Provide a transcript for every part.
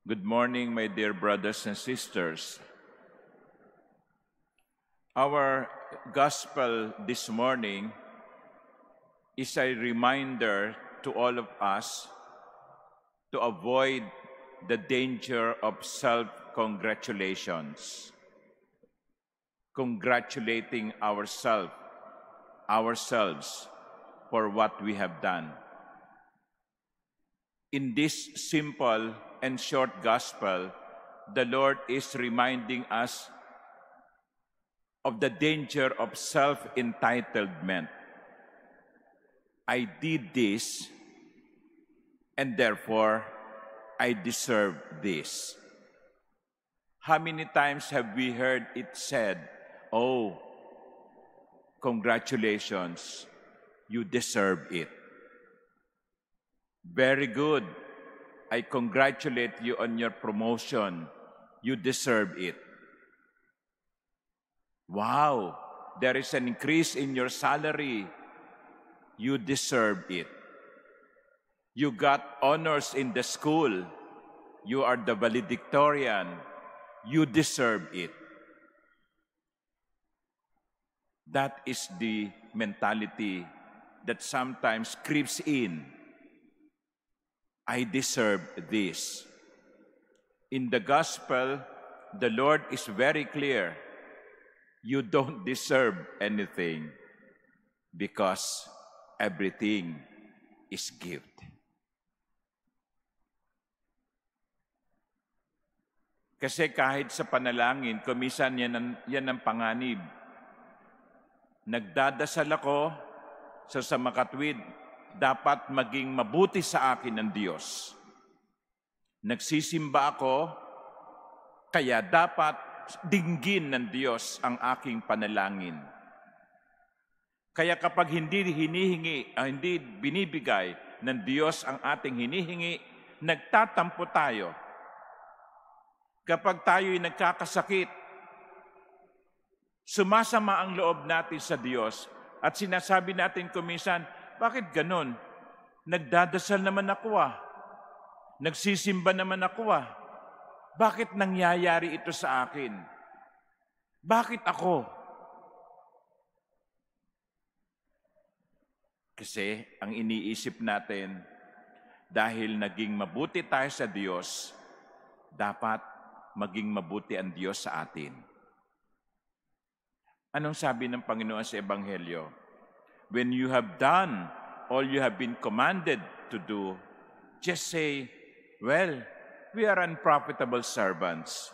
Good morning, my dear brothers and sisters. Our gospel this morning is a reminder to all of us to avoid the danger of self-congratulations, congratulating ourselves for what we have done. In this simple and short gospel, the Lord is reminding us of the danger of self-entitlement. I did this, and therefore, I deserve this. How many times have we heard it said, "Oh, congratulations, you deserve it. Very good. I congratulate you on your promotion. You deserve it. Wow, there is an increase in your salary. You deserve it. You got honors in the school. You are the valedictorian. You deserve it." That is the mentality that sometimes creeps in. I deserve this. In the gospel, the Lord is very clear. You don't deserve anything because everything is gift. Kasi kahit sa panalangin, kumisan yan ang panganib. Nagdadasal ako sa makatwid, dapat maging mabuti sa akin ng Diyos. Nagsisimba ako, kaya dapat dinggin ng Diyos ang aking panalangin. Kaya kapag hindi binibigay ng Diyos ang ating hinihingi, nagtatampo tayo. Kapag tayo'y nagkakasakit, sumasama ang loob natin sa Diyos at sinasabi natin kuminsan, bakit ganun? Nagdadasal naman ako Nagsisimba naman ako Bakit nangyayari ito sa akin? Bakit ako? Kasi ang iniisip natin, dahil naging mabuti tayo sa Diyos, dapat maging mabuti ang Diyos sa atin. Anong sabi ng Panginoon sa Ebanghelyo? When you have done all you have been commanded to do, just say, well, we are unprofitable servants.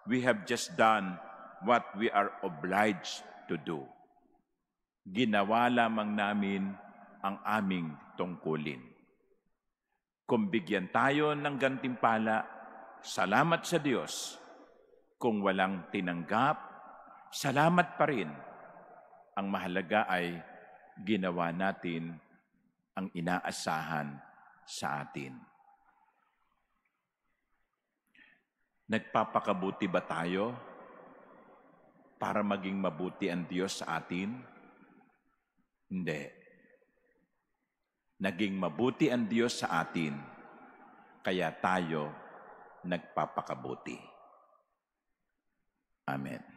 We have just done what we are obliged to do. Ginawa lamang namin ang aming tungkulin. Kung bigyan tayo ng gantimpala, salamat sa Diyos. Kung walang tinanggap, salamat pa rin. Ang mahalaga ay ginawa natin ang inaasahan sa atin. Nagpapakabuti ba tayo para maging mabuti ang Diyos sa atin? Hindi. Naging mabuti ang Diyos sa atin, kaya tayo nagpapakabuti. Amen.